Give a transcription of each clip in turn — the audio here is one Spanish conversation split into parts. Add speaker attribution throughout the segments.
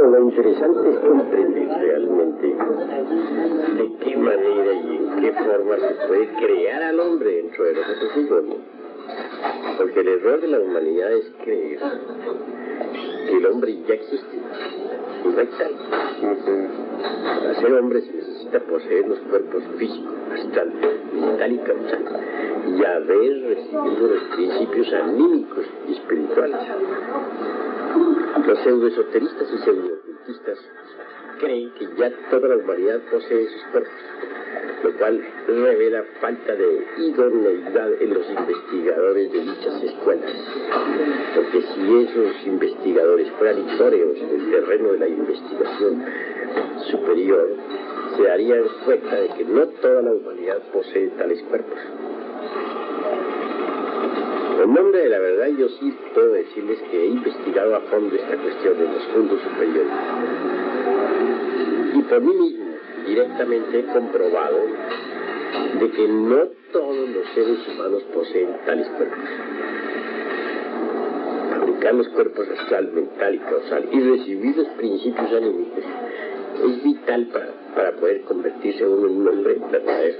Speaker 1: Claro, lo interesante es comprender realmente de qué manera y en qué forma se puede crear al hombre dentro de nosotros mismos, ¿no? Porque el error de la humanidad es creer que el hombre ya existe. Y no hay tal. Para ser hombre se necesita poseer los cuerpos físicos, astral, mental y causal, y haber recibido los principios anímicos y espirituales. Los pseudoesoteristas y pseudoocultistas creen que ya toda la humanidad posee sus cuerpos, lo cual revela falta de idoneidad en los investigadores de dichas escuelas. Porque si esos investigadores fueran idóneos en el terreno de la investigación superior, se darían cuenta de que no toda la humanidad posee tales cuerpos. En nombre de la verdad, yo sí puedo decirles que he investigado a fondo esta cuestión en los mundos superiores. Y por mí mismo, directamente he comprobado de que no todos los seres humanos poseen tales cuerpos. Fabricar los cuerpos astral, mental y causal y recibir los principios anímicos es vital para poder convertirse uno en un hombre verdadero.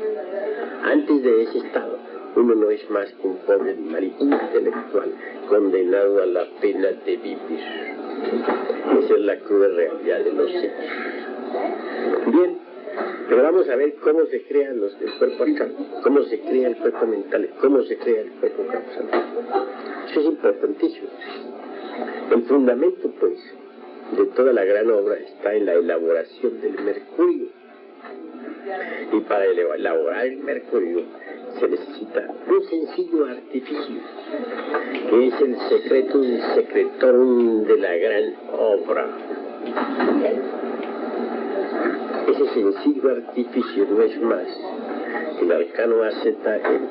Speaker 1: Antes de ese estado, uno no es más que un pobre animal intelectual condenado a la pena de vivir. Esa es la cruda realidad de los hechos. Bien, pero vamos a ver cómo se crea el cuerpo astral, cómo se crea el cuerpo mental, cómo se crea el cuerpo causal. Eso es importantísimo. El fundamento, pues, de toda la gran obra está en la elaboración del mercurio. Y para elaborar el mercurio se necesita un sencillo artificio, que es el secretum secretorum de la gran obra. Ese sencillo artificio no es más que el arcano AZN,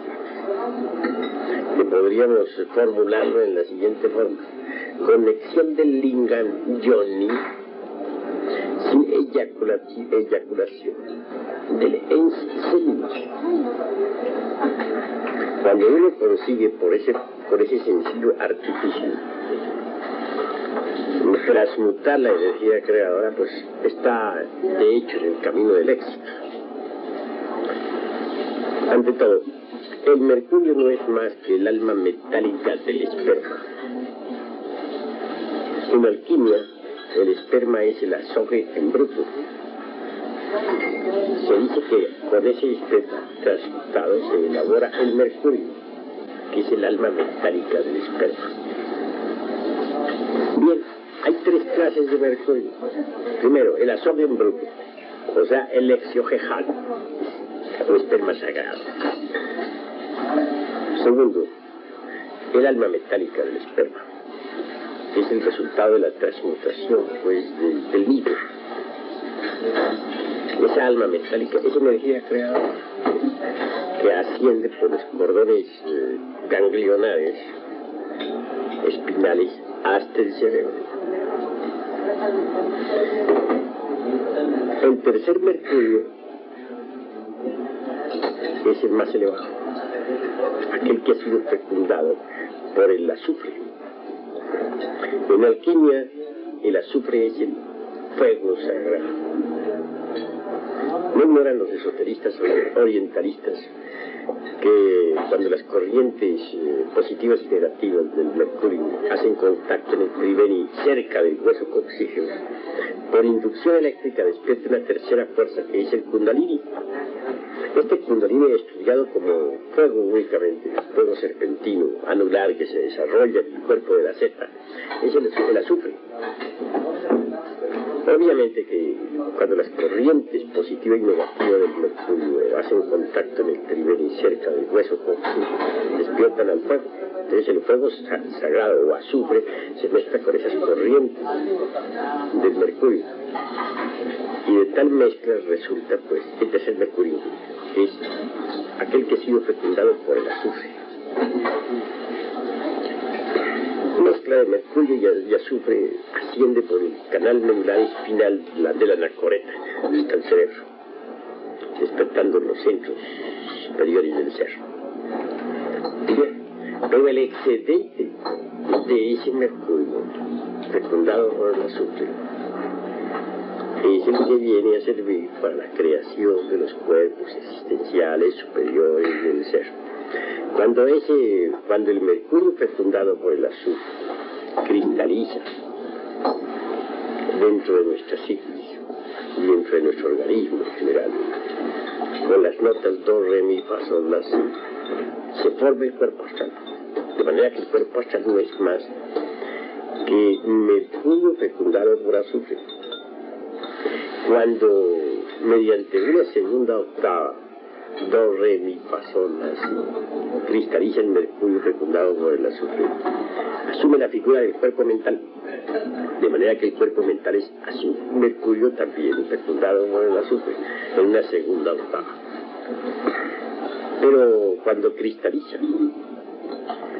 Speaker 1: que podríamos formularlo en la siguiente forma: conexión del lingam yoni sin eyaculación del ens seminus. Cuando uno consigue por ese sencillo artificio transmutar la energía creadora, pues está de hecho en el camino del éxito. Ante todo, el mercurio no es más que el alma metálica del esperma. En alquimia, el esperma es el azogue en bruto. Se dice que con ese esperma transmutado se elabora el mercurio, que es el alma metálica del esperma. Bien, hay tres clases de mercurio. Primero, el azogue en bruto, o sea, el exiogeal, o esperma sagrado. Segundo, el alma metálica del esperma, que es el resultado de la transmutación, pues, del nido. Esa alma metálica, esa energía creadora que asciende por los cordones ganglionares, espinales, hasta el cerebro. El tercer mercurio es el más elevado, aquel que ha sido fecundado por el azufre. En alquimia, el azufre es el fuego sagrado. No ignoran los esoteristas orientalistas que cuando las corrientes positivas y negativas del mercurio hacen contacto en el triveni cerca del hueso coxígeo, por inducción eléctrica despierta una tercera fuerza que es el kundalini. Este kundalini es estudiado como fuego únicamente, fuego serpentino, anular, que se desarrolla en el cuerpo de la zeta. Es el azufre. Obviamente que cuando las corrientes positiva y negativa del mercurio hacen contacto en el triveni cerca del hueso coxígeo, despiertan al fuego. Entonces el fuego sagrado o azufre se mezcla con esas corrientes del mercurio. Y de tal mezcla resulta, pues, este es el mercurio, que es aquel que ha sido fecundado por el azufre. Mezcla de mercurio y azufre asciende por el canal medular espinal de la anacoreta hasta el cerebro, despertando los centros superiores del ser. Pero el excedente de ese mercurio fecundado por el azufre es el que viene a servir para la creación de los cuerpos existenciales superiores del ser. Cuando el mercurio fecundado por el azufre cristaliza dentro de nuestra psiquis y dentro de nuestro organismo en general, con las notas do, re, mi, fa, sol, la, si, se forma el cuerpo astral. De manera que el cuerpo astral no es más que mercurio fecundado por azufre. Cuando, mediante una segunda octava, do, re, mi, fa, sol, la, si, cristaliza el mercurio fecundado por el azufre, asume la figura del cuerpo mental. De manera que el cuerpo mental es azufre, mercurio también fecundado por el azufre, en una segunda octava. Pero cuando cristaliza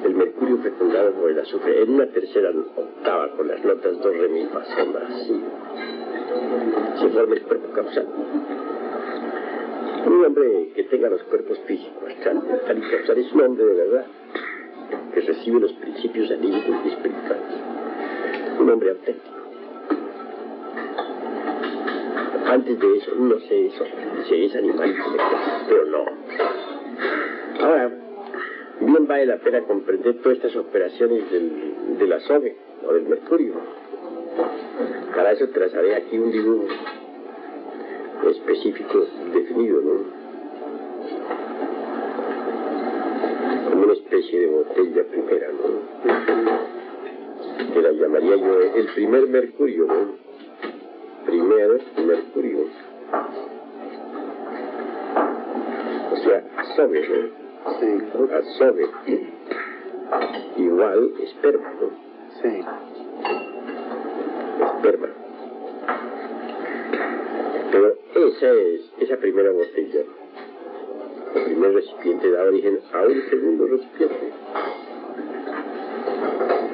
Speaker 1: el mercurio fecundado por el azufre en una tercera octava con las notas do, re, mi, fa, sol, la, si, se forma el cuerpo causal. Un hombre que tenga los cuerpos físico, astral, mental y causal es un hombre de verdad, que recibe los principios anímicos y espirituales. Un hombre auténtico. Antes de eso, no sé eso, si es animal intelectual, pero no. Ahora, bien vale la pena comprender todas estas operaciones de la SOBE, o del mercurio. Para eso trazaré aquí un dibujo específico definido, ¿no? Como una especie de botella primera, ¿no? Que la llamaría yo el primer mercurio, ¿no? Primer mercurio. O sea, azobe, ¿no?
Speaker 2: Sí.
Speaker 1: Azobe. Igual esperma, ¿no?
Speaker 2: Sí.
Speaker 1: Esperma. Pero esa primera botella, el primer recipiente, da origen a un segundo recipiente,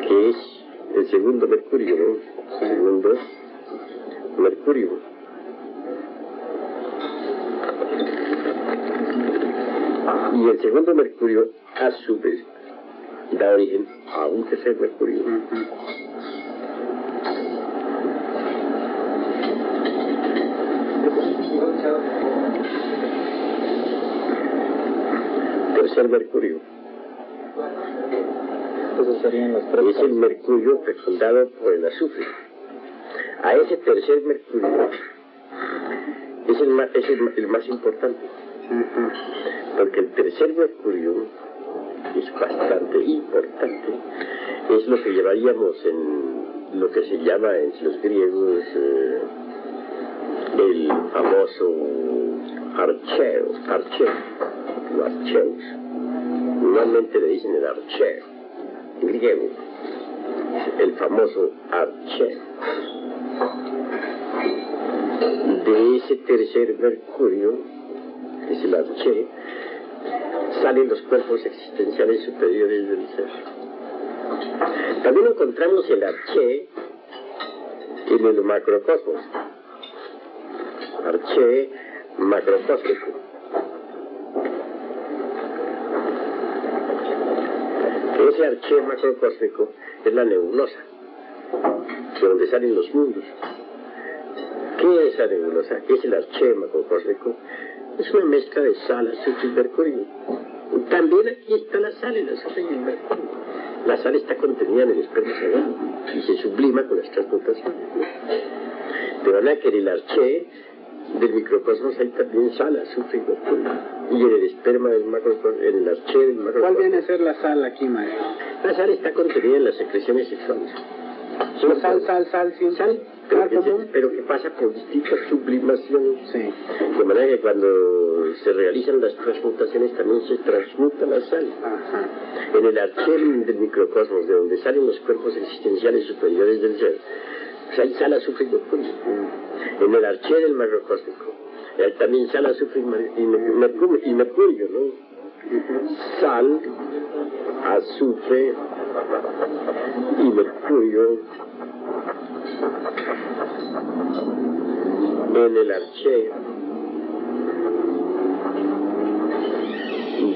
Speaker 1: que es el segundo mercurio, ¿no? El segundo mercurio. Y el segundo mercurio, a su vez, da origen a un tercer mercurio. Tercer mercurio.
Speaker 2: Esos serían los tres.
Speaker 1: Es el mercurio fecundado por el azufre. A ese tercer mercurio es el más importante. Porque el tercer mercurio es bastante importante. Es lo que llevaríamos en lo que se llama en los griegos el famoso archeus. Normalmente le dicen el archeo en griego, el famoso archeo. De ese tercer mercurio, que es el arché, salen los cuerpos existenciales superiores del ser. También encontramos el arché en el macrocosmos, arché macrocósmico. Ese arché macrocósmico es la nebulosa, de donde salen los mundos. ¿Qué es la nebulosa? ¿Qué es el arché macrocósmico? Es una mezcla de sal, azufre y mercurio. También aquí está la sal, el azufre y el mercurio. La sal está contenida en el esperma sagrado y se sublima con las transmutaciones. De manera que en el arché del microcosmos hay también sal, azufre y mercurio. Y en el esperma del macrocosmos, en el arché del macrocosmos.
Speaker 2: ¿Cuál viene a ser la sal aquí, maestro?
Speaker 1: La sal está contenida en las secreciones sexuales.
Speaker 2: Sal, sí.
Speaker 1: Sal, pero que pasa por distintas sublimaciones.
Speaker 2: Sí.
Speaker 1: De manera que cuando se realizan las transmutaciones también se transmuta la sal.
Speaker 2: Ajá.
Speaker 1: En el arché del microcosmos, de donde salen los cuerpos existenciales superiores del ser, pues hay sal, azufre y mercurio. En el arché del macrocósmico también sal, azufre y mercurio, ¿no? Sal, azufre y mercurio en el arché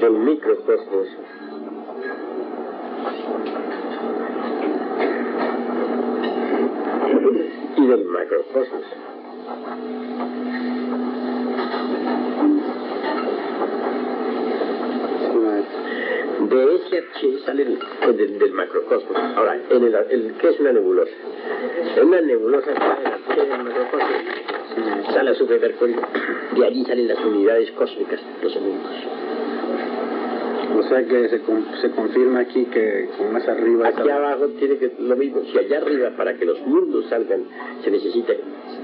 Speaker 1: del microcosmos y del macrocosmos. De ese arché sale del macrocosmos. Ahora, ¿qué es una nebulosa? En una nebulosa sale el arché del macrocosmos, sale azufre y mercurio, de allí salen las unidades cósmicas, los mundos.
Speaker 2: O sea que se confirma aquí que más arriba...
Speaker 1: Aquí abajo tiene que lo mismo. Si allá arriba, para que los mundos salgan, se necesita,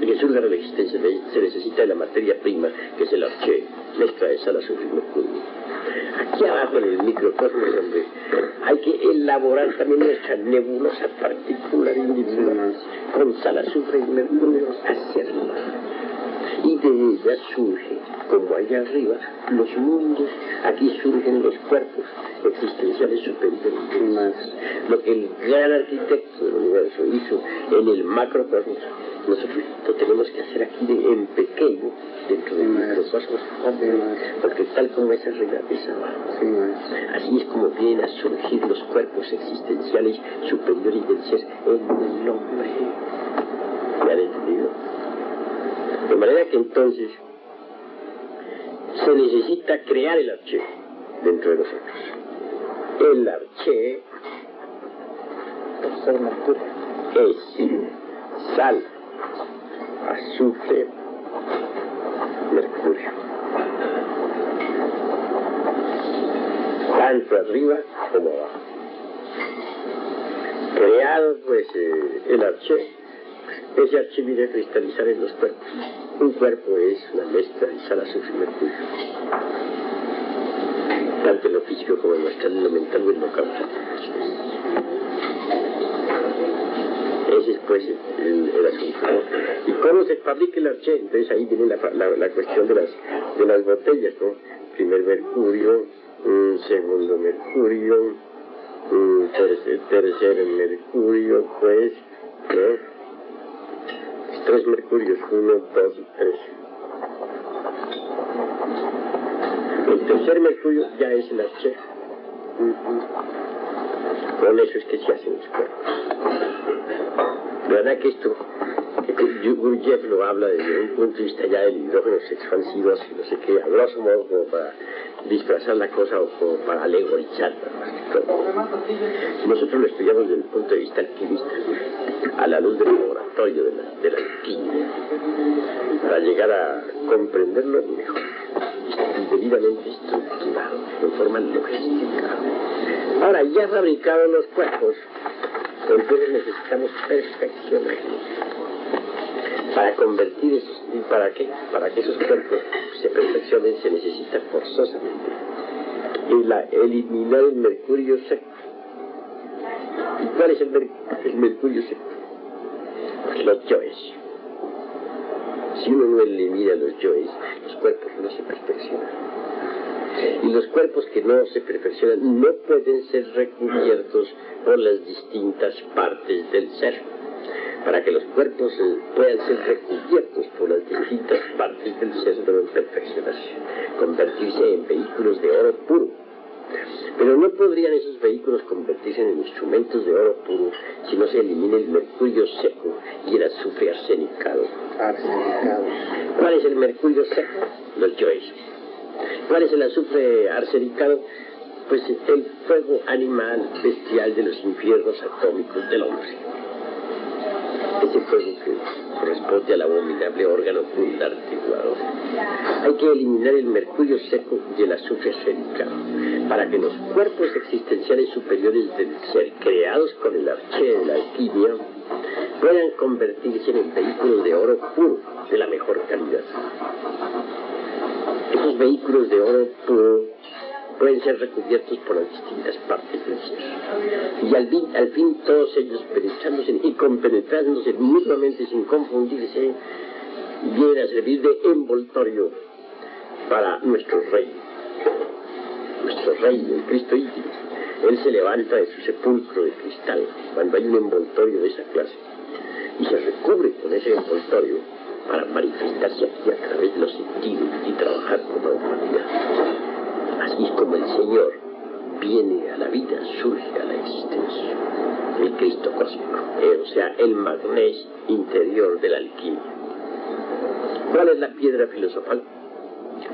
Speaker 1: que surja la existencia, se necesita de la materia prima, que es el arché, mezcla de sal, azufre y mercurio. Aquí abajo en el microcosmos, hombre, hay que elaborar también nuestra nebulosa particular individual, con sal, azufre y mercurio, hacerla. Y de ella surge, como allá arriba, los mundos. Aquí surgen los cuerpos existenciales superiores. Lo que el gran arquitecto del universo hizo en el macrocosmos, nosotros lo tenemos que hacer aquí en pequeño, dentro del microcosmos, porque tal como es arriba, es abajo. Así es como vienen a surgir los cuerpos existenciales superiores del ser en el hombre. ¿Me han entendido? De manera que entonces se necesita crear el arché dentro de nosotros. El arché es sal, azufre, mercurio. Tanto arriba como abajo. Creado pues el arché. Ese arché viene a cristalizar en los cuerpos. Un cuerpo es una mezcla de sal, azufre y mercurio. Tanto en lo físico como en lo astral, en lo mental o en lo causal. Ese es pues el asunto, ¿no? ¿Y cómo se fabrica el arché? Entonces ahí viene la cuestión de las botellas, ¿no? Primer mercurio, segundo mercurio, tercer mercurio, pues, ¿no? 3 mercurios, 1, 2 y 3. El tercer mercurio ya es el arché. Con eso es que se hacen los cuerpos. ¿Verdad que esto, Gurdjieff lo habla desde un punto de vista ya del hidrógenos expansivos y no sé qué, a grosso modo como para disfrazar la cosa o como para alegorizarla más que todo? Nosotros lo estudiamos desde el punto de vista alquimista, a la luz del laboratorio de la alquimia, para llegar a comprenderlo mejor, debidamente estructurado, en forma logística. Ahora, ya fabricados los cuerpos, entonces necesitamos perfeccionarlos. Para convertir esos, ¿y para qué? Para que esos cuerpos se perfeccionen se necesita forzosamente eliminar el mercurio seco. ¿Y cuál es el mercurio seco? Pues los yoes. Si uno no elimina los yoes, los cuerpos no se perfeccionan. Y los cuerpos que no se perfeccionan no pueden ser recubiertos por las distintas partes del ser. Para que los cuerpos puedan ser recubiertos por las distintas partes del ser deben perfeccionarse, convertirse en vehículos de oro puro. Pero no podrían esos vehículos convertirse en instrumentos de oro puro si no se elimina el mercurio seco y el azufre arsenicado. ¿Cuál es el mercurio seco? Los yoes. ¿Cuál es el azufre arsenicado? Pues el fuego animal bestial de los infiernos atómicos del hombre. Ese fuego que corresponde al abominable órgano pulgar articulador. Hay que eliminar el mercurio seco y el azufre arsenicado para que los cuerpos existenciales superiores del ser, creados con el arché de la alquimia, puedan convertirse en vehículos de oro puro, de la mejor calidad. Esos vehículos de oro puro pueden ser recubiertos por las distintas partes del ser. Y al fin todos ellos penetrándose y compenetrándose mutuamente sin confundirse, vienen a servir de envoltorio para nuestro Rey. Nuestro Rey, el Cristo íntimo. Él se levanta de su sepulcro de cristal cuando hay un envoltorio de esa clase y se recubre con ese envoltorio para manifestarse aquí a través de los sentidos y trabajar con la humanidad. Así es como el Señor viene a la vida, surge a la existencia. El Cristo cósmico, o sea, el magnes interior de la alquimia. ¿Cuál es la piedra filosofal?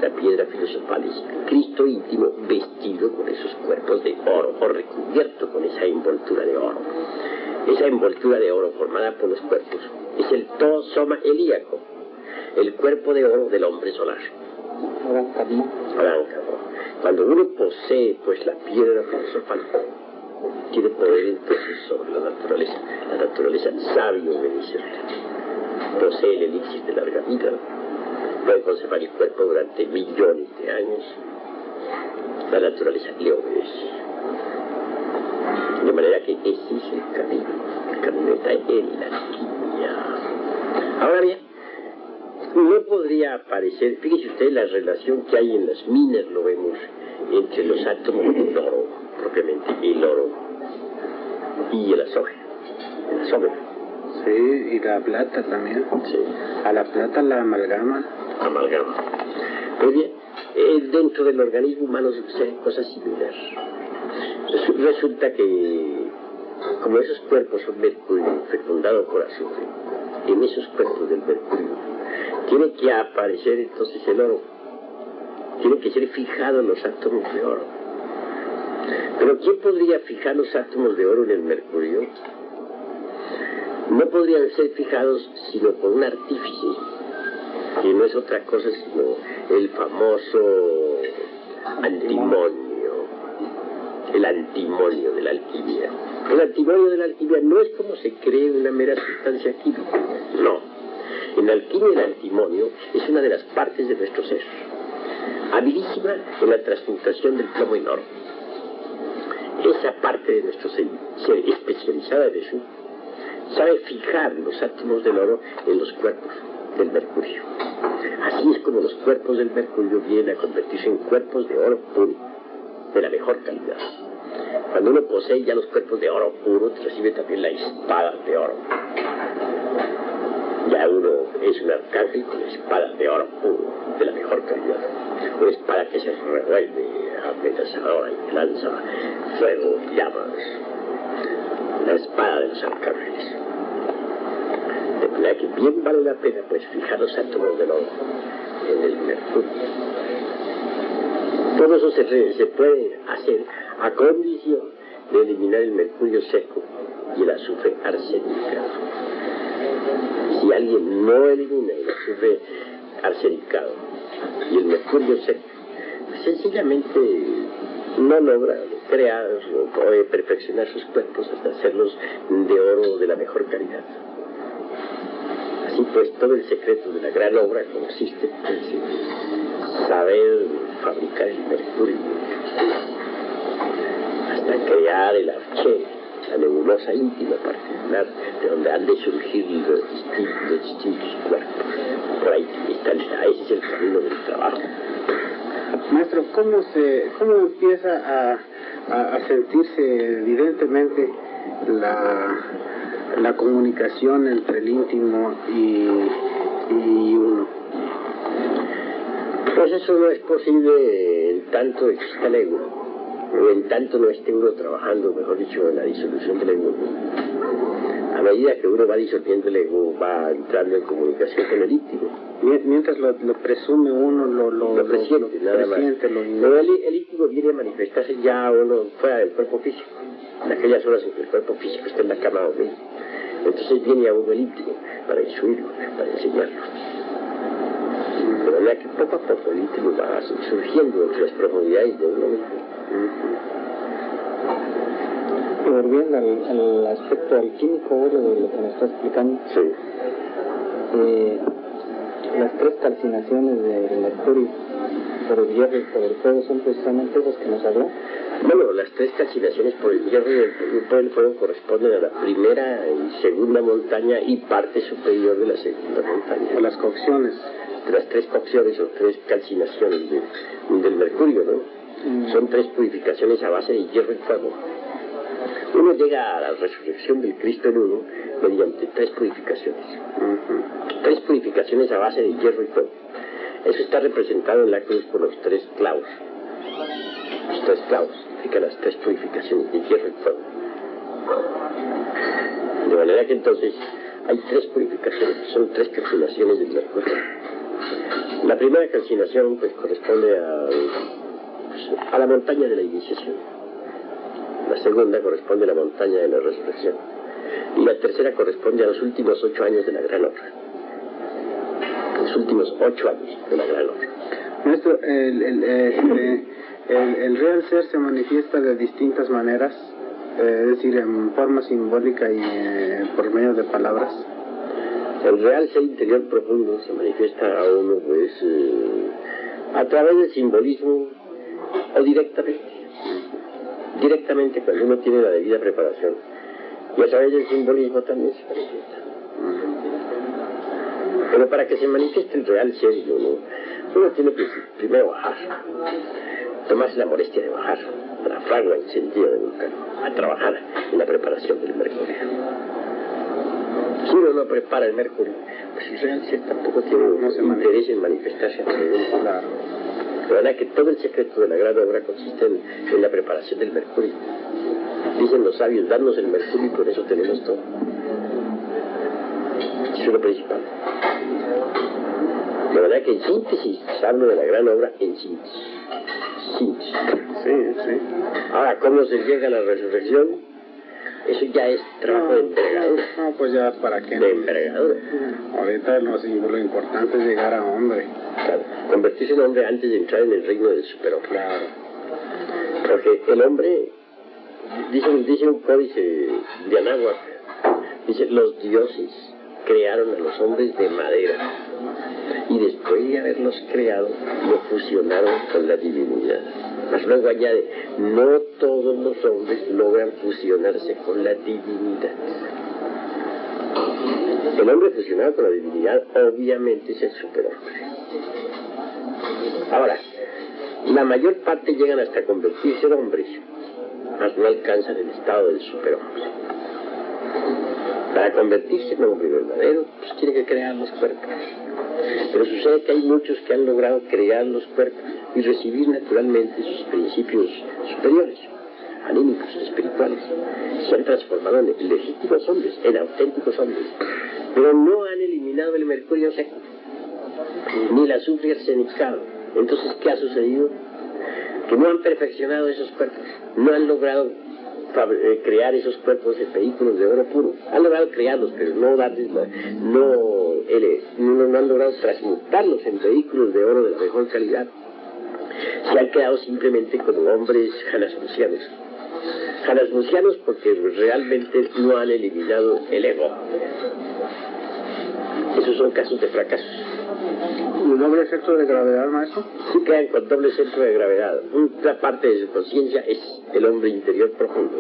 Speaker 1: La piedra filosofal es Cristo íntimo vestido con esos cuerpos de oro o recubierto con esa envoltura de oro. Esa envoltura de oro formada por los cuerpos es el tosoma helíaco, el cuerpo de oro del hombre solar. Cuando uno posee pues la piedra filosofal, tiene poder entonces sobre la naturaleza. La naturaleza sabe obedecerle. Posee el elixir de larga vida. Puede conservar el cuerpo durante millones de años. La naturaleza le obedece. De manera que ese es el camino está en la alquimia. Ahora bien, no podría aparecer, fíjese usted la relación que hay en las minas, lo vemos, entre los átomos del oro, propiamente el oro, y el azufre,
Speaker 2: Sí, y la plata también.
Speaker 1: Sí.
Speaker 2: A la plata la amalgama.
Speaker 1: Muy bien, dentro del organismo humano suceden cosas similares. Resulta que, como esos cuerpos son mercurio fecundado por azufre, en esos cuerpos del mercurio tiene que aparecer entonces el oro. Tienen que ser fijados los átomos de oro. Pero ¿quién podría fijar los átomos de oro en el mercurio? No podrían ser fijados sino por un artífice, que no es otra cosa sino el famoso antimonio, el antimonio de la alquimia. El antimonio de la alquimia no es como se cree una mera sustancia química, no. En la alquimia el antimonio es una de las partes de nuestro ser, habilísima en la transmutación del plomo en oro. Esa parte de nuestro ser especializada en eso, sabe fijar los átomos del oro en los cuerpos del mercurio. Así es como los cuerpos del mercurio vienen a convertirse en cuerpos de oro puro, de la mejor calidad. Cuando uno posee ya los cuerpos de oro puro, recibe también la espada de oro. Ya uno es un arcángel con espadas de oro puro, de la mejor calidad. Una espada que se revuelve, amenazadora y que lanza fuego, llamas. La espada de los arcángeles. De manera que bien vale la pena pues fijar los átomos del oro en el mercurio. Todo eso se puede hacer a condición de eliminar el mercurio seco y el azufre arsenicado. Si alguien no elimina el azufre arsenicado y el mercurio seco, pues sencillamente no logra crear o perfeccionar sus cuerpos hasta hacerlos de oro de la mejor calidad. Así pues, todo el secreto de la gran obra consiste en saber fabricar el mercurio hasta crear el arché, la nebulosa íntima particular de donde han de surgir los distintos cuerpos. Por ahí está, ese es el camino del trabajo.
Speaker 2: Maestro, ¿cómo empieza a sentirse evidentemente la comunicación entre el íntimo y uno?
Speaker 1: Pues eso no es posible en tanto exista el ego, o en tanto no esté uno trabajando, mejor dicho, en la disolución del ego. A medida que uno va disolviendo el ego, va entrando en comunicación con el íntimo.
Speaker 2: Mientras lo presume uno,
Speaker 1: lo presiente, nada más. Pero el íntimo viene a manifestarse ya uno fuera del cuerpo físico, en aquellas horas en que el cuerpo físico está en la cama dormido. Entonces viene a uno el íntimo para instruirlo, para enseñarlo. De manera que poco a poco el íntimo va surgiendo entre las profundidades de uno mismo.
Speaker 3: Y volviendo al aspecto alquímico de lo que nos está explicando,
Speaker 1: sí.
Speaker 3: Las tres calcinaciones del mercurio por el hierro y por el fuego son precisamente esas que nos habló.
Speaker 1: Bueno, las tres calcinaciones por el hierro y por el fuego corresponden a la primera y segunda montaña y parte superior de la segunda montaña.
Speaker 2: O las cocciones.
Speaker 1: De las tres cocciones o tres calcinaciones del mercurio, ¿no? Son tres purificaciones a base de hierro y fuego. Uno llega a la resurrección del Cristo en uno mediante tres purificaciones. Tres purificaciones a base de hierro y fuego. Eso está representado en la cruz por los tres clavos. Los tres clavos significan las tres purificaciones de hierro y fuego. De manera que entonces hay tres purificaciones, son tres calcinaciones del mercurio. La primera calcinación pues corresponde a la montaña de la iniciación. La segunda corresponde a la montaña de la resurrección. Y la tercera corresponde a los últimos 8 años de la gran obra. Los últimos 8 años de la gran obra.
Speaker 2: Maestro, el real ser se manifiesta de distintas maneras, es decir, en forma simbólica y por medio de palabras.
Speaker 1: El real ser interior profundo se manifiesta a uno pues a través del simbolismo o directamente cuando uno tiene la debida preparación, y a través del simbolismo también se manifiesta. Pero para que se manifieste el real ser uno tiene que primero bajar, tomarse la molestia de bajar a la fragua encendida de Vulcano, a trabajar en la preparación del mercurio. Si uno no prepara el mercurio, pues el real ser tampoco tiene interés en manifestarse ante él.
Speaker 2: Claro.
Speaker 1: La verdad que todo el secreto de la gran obra consiste en la preparación del mercurio. Dicen los sabios, darnos el mercurio y con eso tenemos todo. Eso es lo principal. La verdad que en síntesis, hablo de la gran obra en síntesis.
Speaker 2: Sí.
Speaker 1: Ahora, ¿cómo se llega a la resurrección? Eso ya es trabajo de envergadura.
Speaker 2: No, pues ya para qué.
Speaker 1: De envergadura.
Speaker 2: Ahorita lo importante es llegar a hombre.
Speaker 1: Claro, convertirse en hombre antes de entrar en el reino del superhombre.
Speaker 2: Claro.
Speaker 1: Porque el hombre, dice un códice de Anáhuac, dice, los dioses crearon a los hombres de madera y después de haberlos creado lo fusionaron con la divinidad. Mas luego añade, no todos los hombres logran fusionarse con la divinidad. El hombre fusionado con la divinidad obviamente es el superhombre. Ahora, la mayor parte llegan hasta convertirse en hombres, mas no alcanzan el estado del superhombre. Para convertirse en hombre verdadero, pues tiene que crear los cuerpos. Pero sucede que hay muchos que han logrado crear los cuerpos y recibir naturalmente sus principios superiores, anímicos, espirituales. Se han transformado en legítimos hombres, en auténticos hombres. Pero no han eliminado el mercurio seco, ni el azufre arsenicado. Entonces, ¿qué ha sucedido? Que no han perfeccionado esos cuerpos, no han logrado crear esos cuerpos en vehículos de oro puro. Han logrado crearlos, pero no han logrado transmutarlos en vehículos de oro de la mejor calidad. Se han quedado simplemente como hombres janasmusianos. Janasmusianos porque realmente no han eliminado el ego. Esos son casos de fracaso.
Speaker 2: ¿El doble centro de gravedad, maestro?
Speaker 1: Sí, quedan con doble centro de gravedad. Una parte de su conciencia es el hombre interior profundo,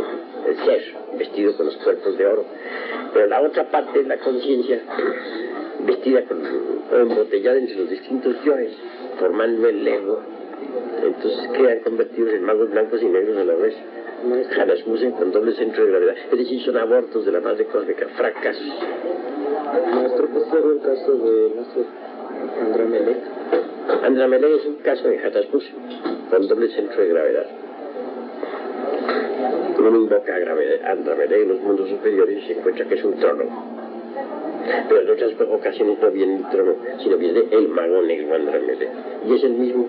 Speaker 1: el ser, vestido con los cuerpos de oro. Pero la otra parte es la conciencia, vestida o embotellada entre los distintos yoes, formando el ego. Entonces quedan convertidos en magos blancos y negros a la vez. Janasmusen con doble centro de gravedad. Es decir, son abortos de la madre cósmica, fracasos.
Speaker 3: Maestro, ¿qué es el caso de nuestro Andramelech?
Speaker 1: Andramelech es un caso de Janasmusen con doble centro de gravedad. Uno invoca a Andramelech en los mundos superiores y se encuentra que es un trono. Pero en otras ocasiones no viene el trono, sino viene el mago negro Andramelech. Y es el mismo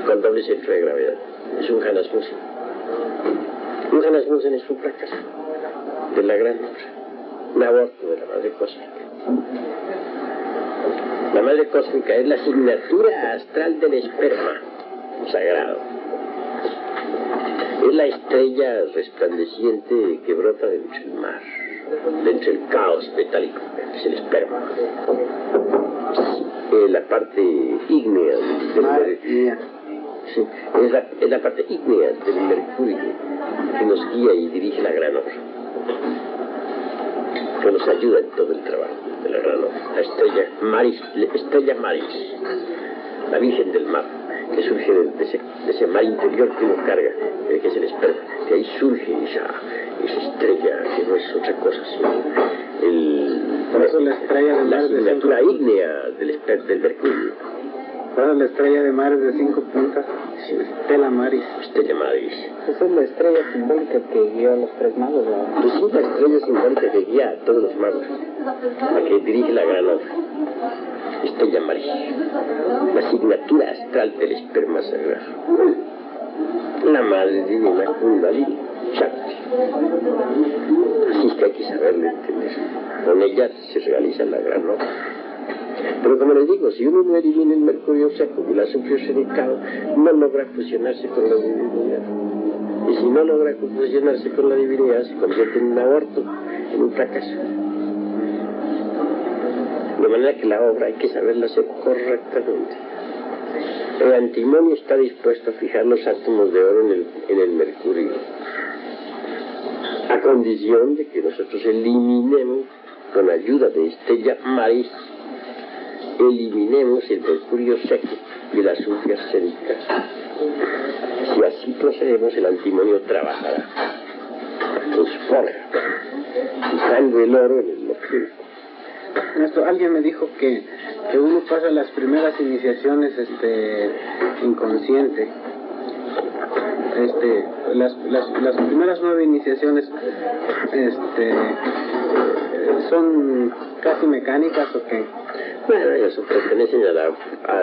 Speaker 1: con doble centro de gravedad. Es un Janasmusen. Un Janasmusen es un fracaso de la gran obra, un aborto de la madre cósmica. La madre cósmica es la asignatura astral del esperma sagrado. Es la estrella resplandeciente que brota de entre el mar, de entre el caos metálico, es el esperma. La parte ígnea del mercurio. Sí, es la parte ígnea del mercurio que nos guía y dirige la gran obra, que nos ayuda en todo el trabajo de la gran obra. La estrella Maris, la Virgen del Mar, que surge de ese mar interior que uno carga, que es el esperma. De ahí surge esa estrella que no es otra cosa sino
Speaker 2: por eso la estrella de
Speaker 1: la asignatura ígnea del mercurio.
Speaker 2: Ahora la estrella de mar es de 5 puntas. Stella Maris.
Speaker 1: Stella Maris.
Speaker 3: Esa es la estrella simbólica que guió a los 3 magos, ¿verdad?
Speaker 1: Pues sí, la estrella simbólica que guía a todos los magos, a que dirige la gran obra. Estrella Maris, la asignatura astral del esperma sagrado, la madre divina Kundalini Shakti. Así es que hay que saberlo entender. Con ella se realiza la gran obra. Pero como les digo, si uno no elimina el mercurio seco y el azufre sedicado, no logra fusionarse con la divinidad. Y si no logra fusionarse con la divinidad, se convierte en un aborto, en un fracaso. De manera que la obra hay que saberla hacer correctamente. El antimonio está dispuesto a fijar los átomos de oro en el mercurio, a condición de que nosotros eliminemos, con ayuda de Estrella Maris, eliminemos el mercurio seco y el azufre acética. Si así procedemos, el antimonio trabajará en su forja, fijando el oro en el mercurio.
Speaker 2: Alguien me dijo que uno pasa las primeras iniciaciones inconsciente. Las primeras 9 iniciaciones son casi mecánicas o qué.
Speaker 1: Bueno, eso pertenecen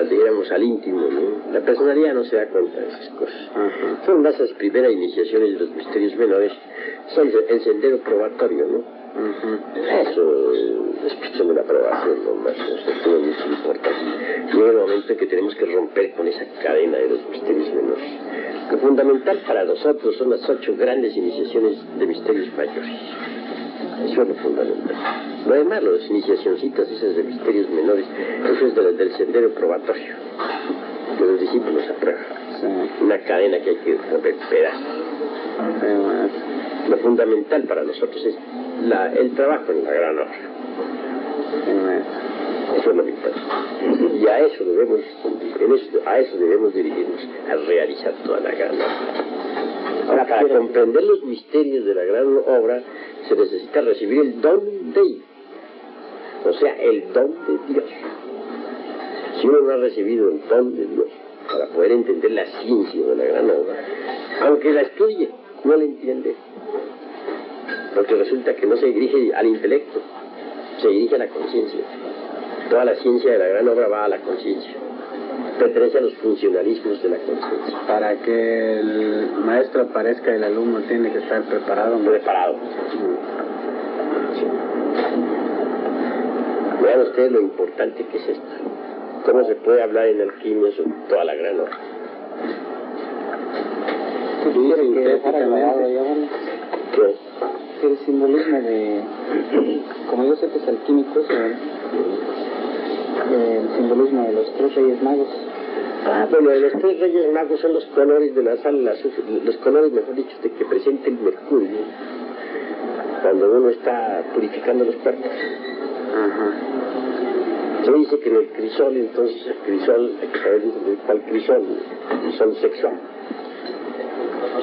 Speaker 1: digamos, al íntimo, ¿no? La personalidad no se da cuenta de esas cosas. Son esas primeras iniciaciones de los misterios menores, son el sendero probatorio, ¿no? Eso es cuestión de la aprobación, no más, no tiene mucha importancia. Llega el momento en que tenemos que romper con esa cadena de los misterios menores. Lo fundamental para nosotros son las 8 grandes iniciaciones de misterios mayores. Eso es lo fundamental. Lo demás, las iniciacioncitas esas de misterios menores, eso es del sendero probatorio, que los discípulos aprueban. Una cadena que hay que romper pedazos. Lo fundamental para nosotros es el trabajo en la gran obra. Eso es lo vital. Y a eso debemos dirigirnos, a realizar toda la gran obra. Ahora, para comprender los misterios de la gran obra, se necesita recibir el don de Dios, o sea, el don de Dios. Si uno no ha recibido el don de Dios para poder entender la ciencia de la gran obra, aunque la estudie, no la entiende, porque resulta que no se dirige al intelecto, se dirige a la conciencia. Toda la ciencia de la gran obra va a la conciencia, pertenece a los funcionalismos de la conciencia.
Speaker 2: Para que el maestro aparezca, el alumno tiene que estar preparado.
Speaker 1: Sí. Vean ustedes lo importante que es esto. Cómo se puede hablar en alquimia sobre toda la gran obra.
Speaker 3: Que el simbolismo de, como yo sé que es alquímico, el simbolismo de los 3 Reyes Magos.
Speaker 1: Bueno, los 3 Reyes Magos son los colores de la sal, los colores, mejor dicho, de que presenta el mercurio cuando uno está purificando los cuerpos. Se dice que en el crisol, entonces el crisol, hay que saber cuál crisol, el crisol sexual.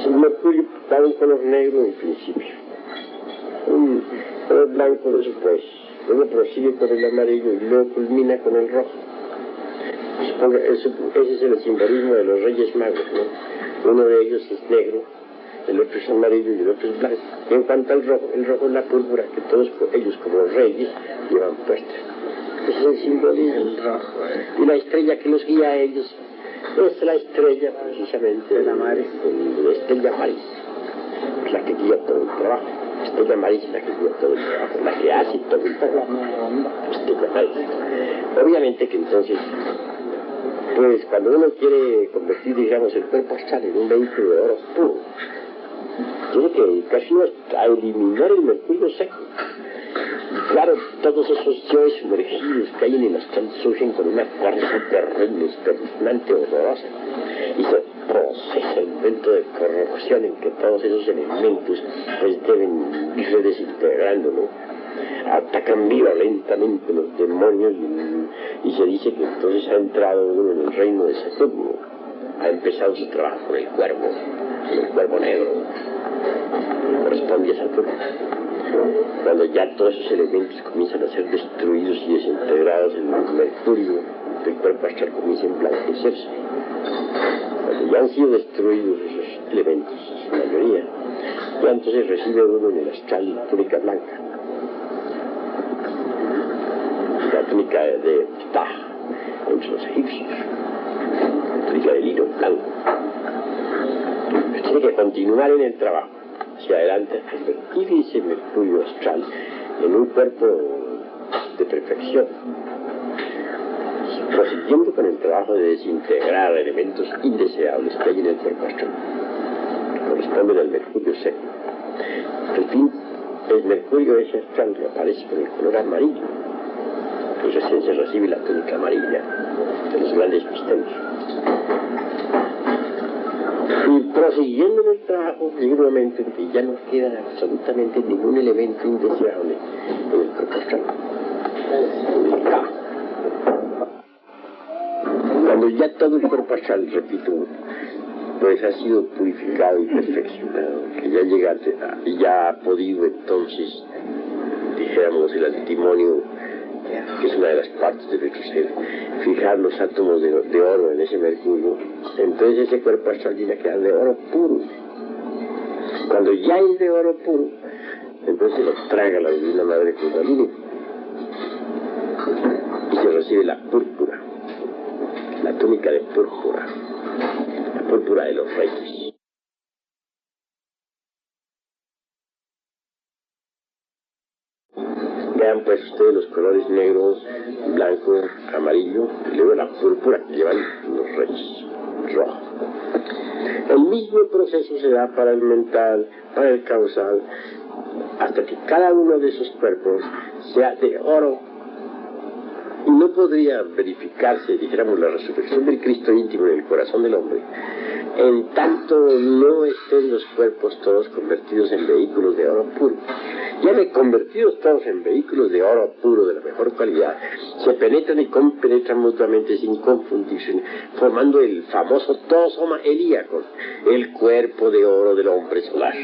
Speaker 1: El mercurio da un color negro en principio, un color blanco después, luego prosigue con el amarillo y luego culmina con el rojo. Ese es el simbolismo de los Reyes Magos, ¿no? Uno de ellos es negro, el otro es amarillo y el otro es blanco. Y en cuanto al rojo, el rojo es la púrpura que todos ellos como reyes llevan puesta. Ese es el simbolismo del rojo. Y la estrella que los guía a ellos es la estrella precisamente de la Estrella Maris, la que guía todo el trabajo. Estrella Maris es la que guía todo el trabajo, la que hace todo el trabajo. Estrella Maris. Obviamente que entonces, pues cuando uno quiere convertir, digamos, el cuerpo astral en un vehículo de oro puro, tiene que dedicarse a eliminar el mercurio seco. Y claro, todos esos yoes sumergidos que hay en el astral surgen con una fuerza terrible, espeluznante, horrorosa. Y se procesa el momento de corrupción en que todos esos elementos pues deben irse desintegrando, ¿no? Atacan violentamente los demonios y se dice que entonces ha entrado uno en el reino de Saturno. Ha empezado su trabajo con el cuervo negro. Corresponde a Saturno. Cuando ya todos esos elementos comienzan a ser destruidos y desintegrados, el mercurio del cuerpo astral comienza a emblanquecerse. Cuando ya han sido destruidos esos elementos, en su mayoría, ya entonces recibe uno en el astral túnica blanca, la túnica de Ptah. entre los egipcios. La túnica del hilo blanco. Pero tiene que continuar en el trabajo, hacia adelante, hasta convertir ese mercurio astral en un cuerpo de perfección, prosiguiendo con el trabajo de desintegrar elementos indeseables que hay en el cuerpo astral, que corresponden al mercurio seco. Al fin, el mercurio ese astral reaparece con el color amarillo, que recién se recibe la túnica amarilla de los grandes misterios. Y prosiguiendo en el trabajo, llega un momento en que ya no queda absolutamente ningún elemento indeseable en el cuerpo astral. Cuando ya todo el cuerpo astral, repito, pues ha sido purificado y perfeccionado, que ya llega, ya ha podido entonces, dijéramos, el antimonio, que es una de las partes de nuestro ser, fijar los átomos de oro en ese mercurio, entonces ese cuerpo astral viene a quedar de oro puro. Cuando ya es de oro puro, entonces lo traga la divina madre Kundalini y se recibe la púrpura, la túnica de púrpura, la púrpura de los reyes. Vean pues ustedes los colores negro, blanco, amarillo, y luego la púrpura que llevan los reyes, rojo. El mismo proceso se da para el mental, para el causal, hasta que cada uno de esos cuerpos sea de oro. Y no podría verificarse, dijéramos, la resurrección del Cristo íntimo en el corazón del hombre, en tanto no estén los cuerpos todos convertidos en vehículos de oro puro. Ya de convertidos todos en vehículos de oro puro, de la mejor calidad, se penetran y compenetran mutuamente sin confundirse, formando el famoso tosoma helíaco, el cuerpo de oro del hombre solar,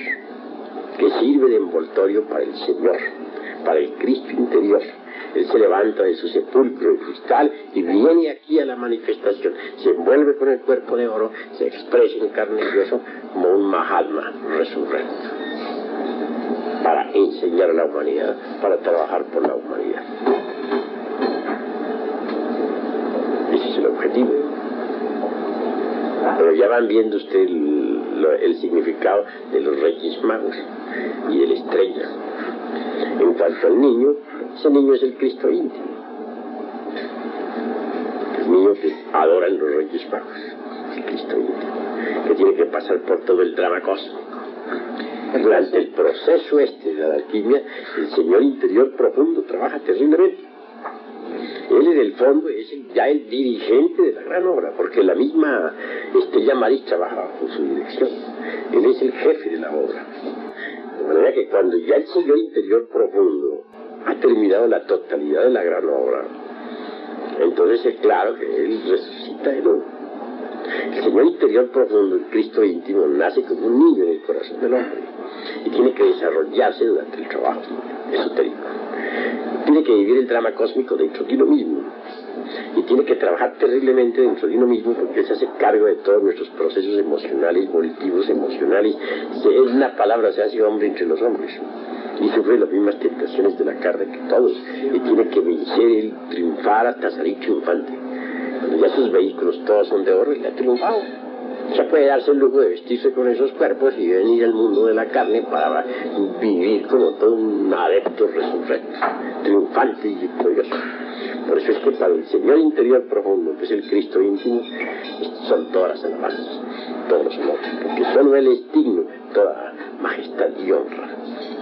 Speaker 1: que sirve de envoltorio para el Señor, para el Cristo interior. Él se levanta de su sepulcro de cristal y viene aquí a la manifestación. Se envuelve con el cuerpo de oro, se expresa en carne y hueso como un Mahatma resurrecto, para enseñar a la humanidad, para trabajar por la humanidad. Ese es el objetivo. Pero ya van viendo ustedes el significado de los Reyes Magos y de la estrella. En cuanto al niño, ese niño es el Cristo íntimo. El niño que adoran los Reyes Magos, el Cristo íntimo, que tiene que pasar por todo el drama cósmico. Durante el proceso de la alquimia, el Señor interior profundo trabaja terriblemente. Él en el fondo es ya el dirigente de la gran obra, porque la misma Estrella Maris trabaja bajo su dirección. Él es el jefe de la obra. De manera que cuando ya el Señor interior profundo ha terminado la totalidad de la gran obra, entonces es claro que Él resucita de nuevo. El Señor interior profundo, el Cristo íntimo, nace como un niño en el corazón del hombre y tiene que desarrollarse durante el trabajo esotérico. Tiene que vivir el drama cósmico dentro de uno mismo y tiene que trabajar terriblemente dentro de uno mismo, porque Él se hace cargo de todos nuestros procesos emocionales, volitivos, emocionales. En una palabra, se hace hombre entre los hombres y sufre las mismas tentaciones de la carne que todos, y tiene que vencer y triunfar hasta salir triunfante. Cuando ya sus vehículos todos son de oro, Él ha triunfado. Ya puede darse el lujo de vestirse con esos cuerpos y venir al mundo de la carne para vivir como todo un adepto resurrecto, triunfante y victorioso. Por eso es que para el Señor interior profundo, que es el Cristo íntimo, son todas las alabanzas, todos los honores, porque solo Él es digno de toda majestad y honra,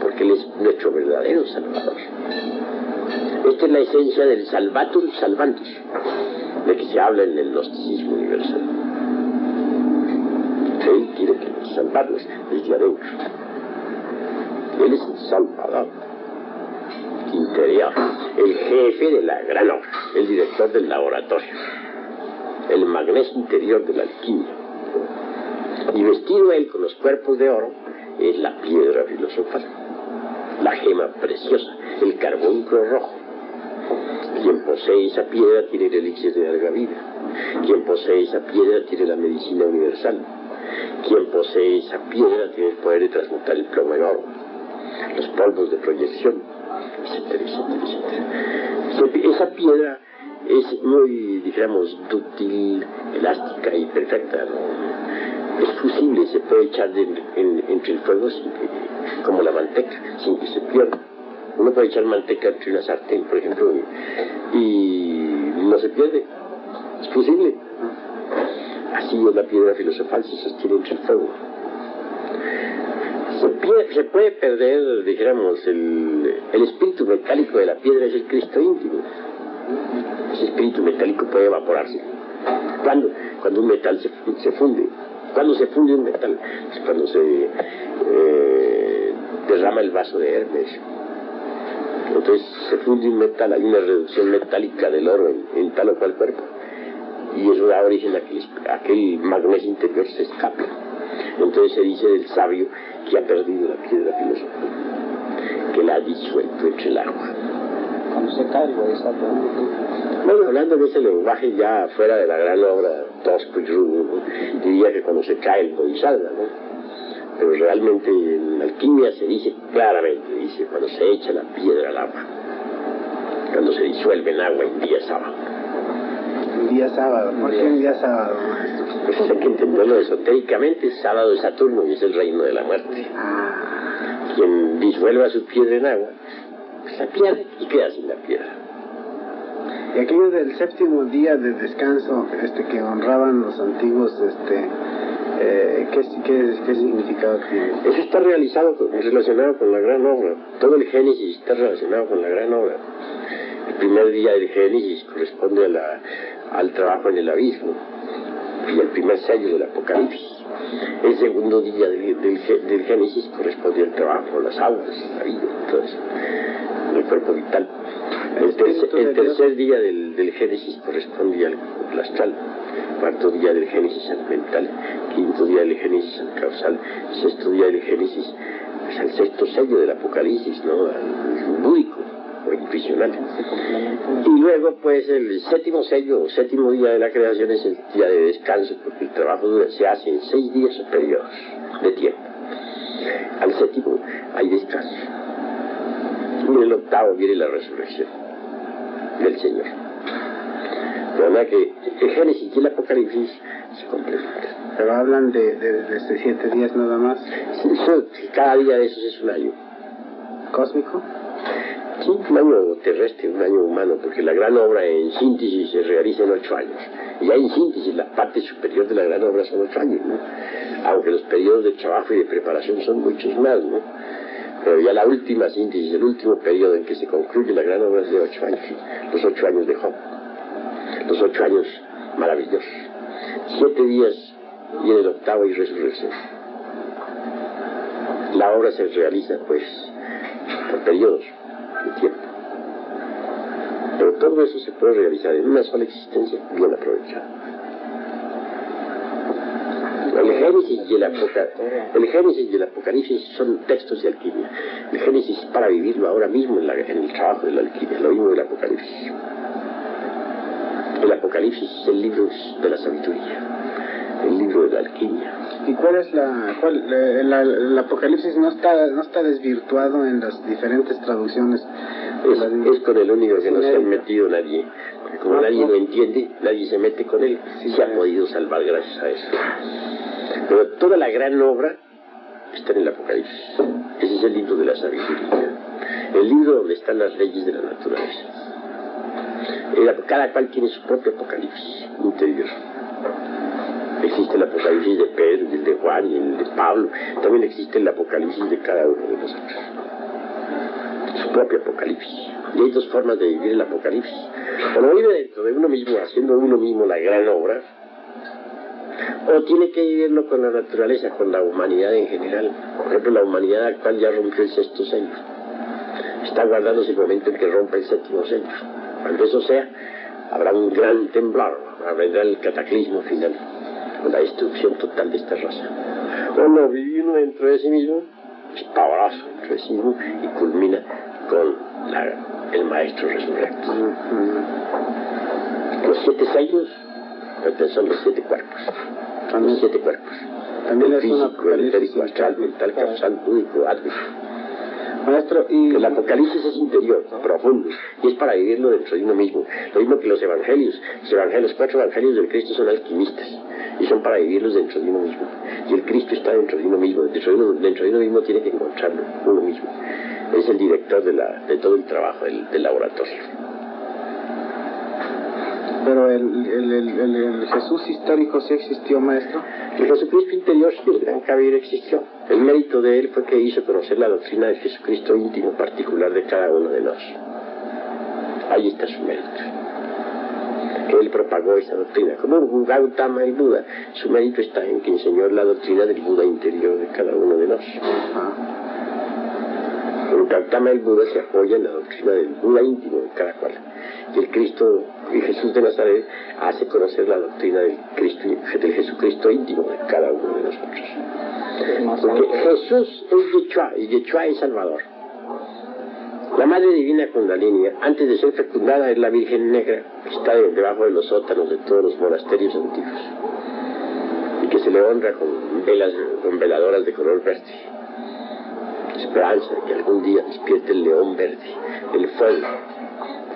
Speaker 1: porque Él es nuestro verdadero Salvador. Esta es la esencia del Salvatum Salvantus, de que se habla en el gnosticismo universal. Él quiere salvarnos desde adentro. Él es el Salvador interior, el jefe de la gran obra, el director del laboratorio, el magnesio interior de la alquimia. Y vestido Él con los cuerpos de oro es la piedra filosofal, la gema preciosa, el carbunclo rojo. Quien posee esa piedra tiene el elixir de larga vida. Quien posee esa piedra tiene la medicina universal. Quien posee esa piedra tiene el poder de transmutar el plomo en oro, los polvos de proyección, etcétera, etcétera, etcétera. Esa piedra es muy, dijéramos, dúctil, elástica y perfecta, ¿no? Es fusible, se puede echar entre el fuego como la manteca, sin que se pierda. Uno puede echar manteca entre una sartén, por ejemplo, y no se pierde, es fusible. Así es la piedra filosofal, se sostiene entre el fuego. Se puede perder, dijéramos, el espíritu metálico de la piedra es el Cristo íntimo. Ese espíritu metálico puede evaporarse. Cuando un metal se funde. Cuando se funde un metal, es cuando se derrama el vaso de Hermes. Entonces se funde un metal, hay una reducción metálica del oro en tal o cual cuerpo. Y eso da origen a que aquel magnesio interior se escape. Entonces se dice del sabio que ha perdido la piedra filosofal, que la ha disuelto entre el agua.
Speaker 3: Cuando se cae el bodhisattva.
Speaker 1: Bueno, hablando de ese lenguaje ya fuera de la gran obra tosco y rudo, ¿no? Diría que cuando se cae el bodhisattva, ¿no? Pero realmente en alquimia se dice claramente, dice cuando se echa la piedra al agua, cuando se disuelve en agua en día sábado.
Speaker 2: El día sábado, ¿por qué el día sábado?
Speaker 1: Pues hay que entenderlo esotéricamente, sábado de Saturno y es el reino de la muerte. Quien disuelva su piedra en agua, pues la pierde y queda sin la piedra.
Speaker 2: Y aquello del séptimo día de descanso que honraban los antiguos, ¿qué significado tiene?
Speaker 1: Eso está relacionado con la gran obra. Todo el Génesis está relacionado con la gran obra. El primer día del Génesis corresponde al trabajo en el abismo y el primer sello del Apocalipsis. El segundo día del Génesis corresponde al trabajo en las aguas, la vida, entonces, el cuerpo vital. El tercer día del Génesis corresponde al astral. Cuarto día del Génesis al mental. Quinto día del Génesis al causal. Sexto día del Génesis pues, al sexto sello del Apocalipsis, ¿no? Al búdico o intuicional. Y luego pues el séptimo sello, séptimo día de la creación es el día de descanso, porque el trabajo se hace en 6 días o periodos de tiempo. Al séptimo hay descanso. Y en el octavo viene la resurrección del Señor. De manera que el Génesis y el Apocalipsis se complementan.
Speaker 2: Pero hablan de 7 días nada más.
Speaker 1: Cada día de esos es un año.
Speaker 2: ¿Cósmico?
Speaker 1: Sí, un año terrestre, un año humano, porque la gran obra en síntesis se realiza en 8 años. Y ya en síntesis la parte superior de la gran obra son 8 años, ¿no? Aunque los periodos de trabajo y de preparación son muchos más, ¿no? Pero ya la última síntesis, el último periodo en que se concluye la gran obra es de 8 años, los 8 años de Job, los 8 años maravillosos. 7 días y en el octavo hay resurrección. La obra se realiza, pues, por periodos de tiempo. Pero todo eso se puede realizar en una sola existencia bien aprovechada. El Génesis y el Apocalipsis son textos de alquimia. El Génesis es para vivirlo ahora mismo en el trabajo de la alquimia, lo mismo del Apocalipsis. El Apocalipsis es el libro de la sabiduría, el libro de la alquimia.
Speaker 2: ¿Y cuál es el Apocalipsis no está desvirtuado en las diferentes traducciones?
Speaker 1: Es con el único que no se ha metido nadie. Porque como nadie lo entiende, nadie se mete con él. Sí, se ha podido salvar gracias a eso. Pero toda la gran obra está en el Apocalipsis. Ese es el libro de la sabiduría. El libro donde están las leyes de la naturaleza. Cada cual tiene su propio Apocalipsis interior. Existe el Apocalipsis de Pedro, el de Juan y el de Pablo. También existe el Apocalipsis de cada uno de nosotros. Su propio Apocalipsis. Y hay 2 formas de vivir el Apocalipsis. O lo vive dentro de uno mismo, haciendo uno mismo la gran obra, o tiene que vivirlo con la naturaleza, con la humanidad en general. Por ejemplo, la humanidad actual ya rompió el 6º sello. Está guardándose el momento en que rompa el 7º sello. Cuando eso sea, habrá un gran temblor, vendrá el cataclismo final, con la destrucción total de esta raza. O no, vivir uno dentro de sí mismo, es pavoroso dentro de sí mismo, y culmina con el Maestro resurrecto. Los 7 sellos son los 7 cuerpos. Son los 7 cuerpos.
Speaker 2: También
Speaker 1: el
Speaker 2: es
Speaker 1: físico, el etérico, astral, mental, causal, búdico, átmico.
Speaker 2: Maestro, y
Speaker 1: el Apocalipsis es interior, profundo, y es para vivirlo dentro de uno mismo. Lo mismo que los evangelios. Los 4 evangelios del Cristo son alquimistas, y son para vivirlos dentro de uno mismo. Y el Cristo está dentro de uno mismo. Dentro de uno mismo tiene que encontrarlo, uno mismo. Es el director de todo el trabajo del laboratorio.
Speaker 2: pero el Jesús histórico sí existió, maestro.
Speaker 1: El Jesucristo interior, sí, el gran Kabir existió. El mérito de él fue que hizo conocer la doctrina del Jesucristo íntimo particular de cada uno de nosotros. Ahí está su mérito. Él propagó esa doctrina, como Gautama el Buda. Su mérito está en que enseñó la doctrina del Buda interior de cada uno de nosotros. Gautama el Buda se apoya en la doctrina del Buda íntimo de cada cual. Y el Cristo y Jesús de Nazaret hace conocer la doctrina del Jesucristo íntimo de cada uno de nosotros. Porque Jesús es Yeshua, y Yeshua es Salvador. La Madre Divina Kundalini, antes de ser fecundada, es la Virgen Negra, que está debajo de los sótanos de todos los monasterios antiguos, y que se le honra con veladoras de color verde. Esperanza de que algún día despierte el león verde, el fuego,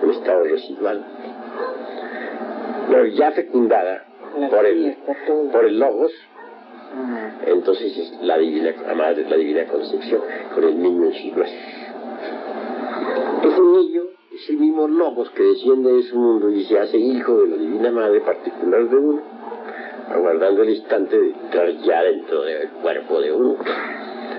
Speaker 1: en estado residual. Pero ya fecundada por el Logos, entonces es la Madre, la Divina Concepción, con el niño en sus brazos. Ese niño es el mismo Logos que desciende de su mundo y se hace hijo de la Divina Madre particular de uno, aguardando el instante de entrar ya dentro del cuerpo de uno,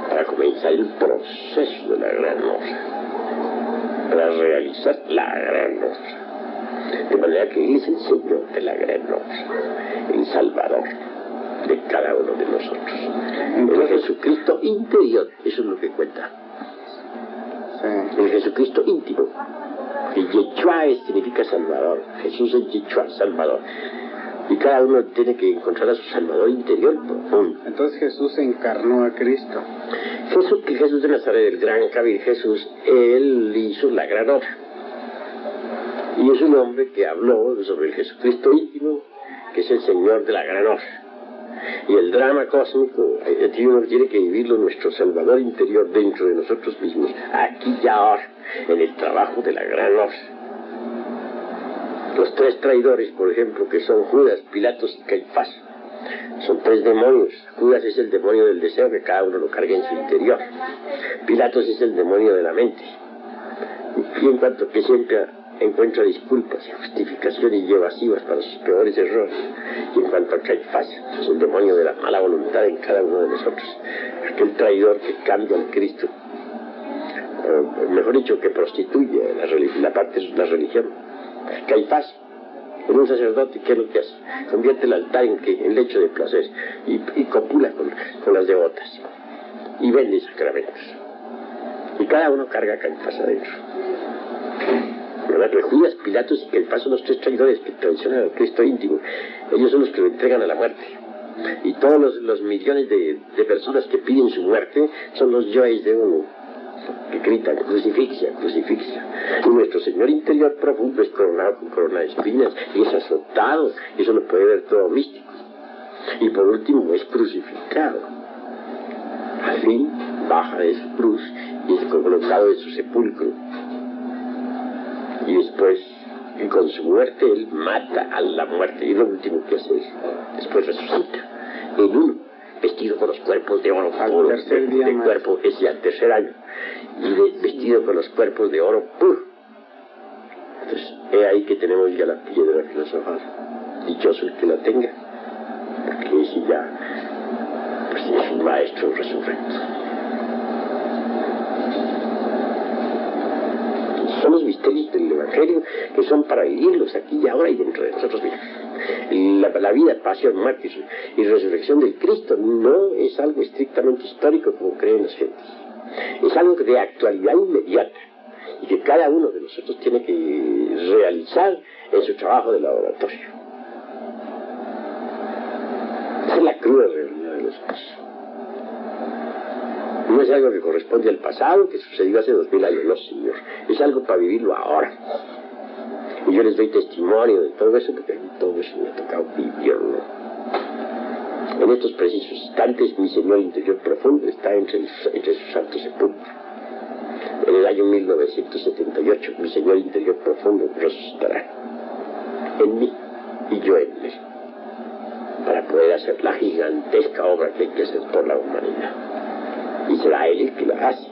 Speaker 1: para comenzar el proceso de la gran obra, para realizar la gran obra. De manera que Él es el Señor de la gran obra, el Salvador de cada uno de nosotros. El Jesucristo interior, eso es lo que cuenta. El Jesucristo íntimo. El Yeshua significa Salvador. Jesús es Yeshua, Salvador. Y cada uno tiene que encontrar a su Salvador interior profundo.
Speaker 2: Entonces Jesús encarnó a Cristo.
Speaker 1: Jesús de Nazaret, el gran Kabir Jesús, él hizo la gran obra. Y es un hombre que habló sobre el Jesucristo íntimo, que es el Señor de la gran obra. Y el drama cósmico, uno tiene que vivirlo, nuestro Salvador interior dentro de nosotros mismos, aquí y ahora, en el trabajo de la gran obra. Los 3 traidores, por ejemplo, que son Judas, Pilatos y Caifás, son 3 demonios. Judas es el demonio del deseo, que cada uno lo carga en su interior. Pilatos es el demonio de la mente, y en cuanto que siempre encuentra disculpas y justificaciones y evasivas para sus peores errores. Y en cuanto a Caifás, es el demonio de la mala voluntad en cada uno de nosotros, aquel traidor que cambia al Cristo, mejor dicho, que prostituye la religión. Caifás, en un sacerdote, ¿qué es lo que hace? Convierte el altar en lecho de placer y copula con las devotas y vende sacramentos. Y cada uno carga a Caifás adentro. ¿Verdad? Que Judas, Pilatos y Caifás son los 3 traidores que traicionan al Cristo íntimo. Ellos son los que lo entregan a la muerte. Y todos los millones de personas que piden su muerte son los yoes de uno, que gritan crucifixia, crucifixia. Y nuestro Señor interior profundo es coronado con corona de espinas y es azotado. Eso lo puede ver todo místico. Y por último es crucificado. Al fin baja de su cruz y es colocado en su sepulcro. Y después, y con su muerte, él mata a la muerte. Y lo último que hace es, después resucita en uno, vestido con los cuerpos de oro puro, de cuerpo, es ya el 3er año, y vestido con los cuerpos de oro puro. Entonces, es ahí que tenemos ya la piedra filosofal. Dichoso el que la tenga, porque ese ya, pues es un maestro resurrecto. Son los misterios del Evangelio que son para vivirlos aquí y ahora y dentro de nosotros mismos. La vida, pasión, muerte y resurrección del Cristo no es algo estrictamente histórico como creen las gentes. Es algo de actualidad inmediata y que cada uno de nosotros tiene que realizar en su trabajo de laboratorio. Esa es la cruda realidad de los cosas. No es algo que corresponde al pasado, que sucedió hace 2000 años, no, señor. Es algo para vivirlo ahora. Y yo les doy testimonio de todo eso, porque a mí todo eso me ha tocado vivirlo. En estos precisos instantes, mi Señor interior profundo está entre su santo sepulcro. En el año 1978, mi Señor interior profundo resucitará en mí y yo en él, para poder hacer la gigantesca obra que hay que hacer por la humanidad. Y será Él el que la hace,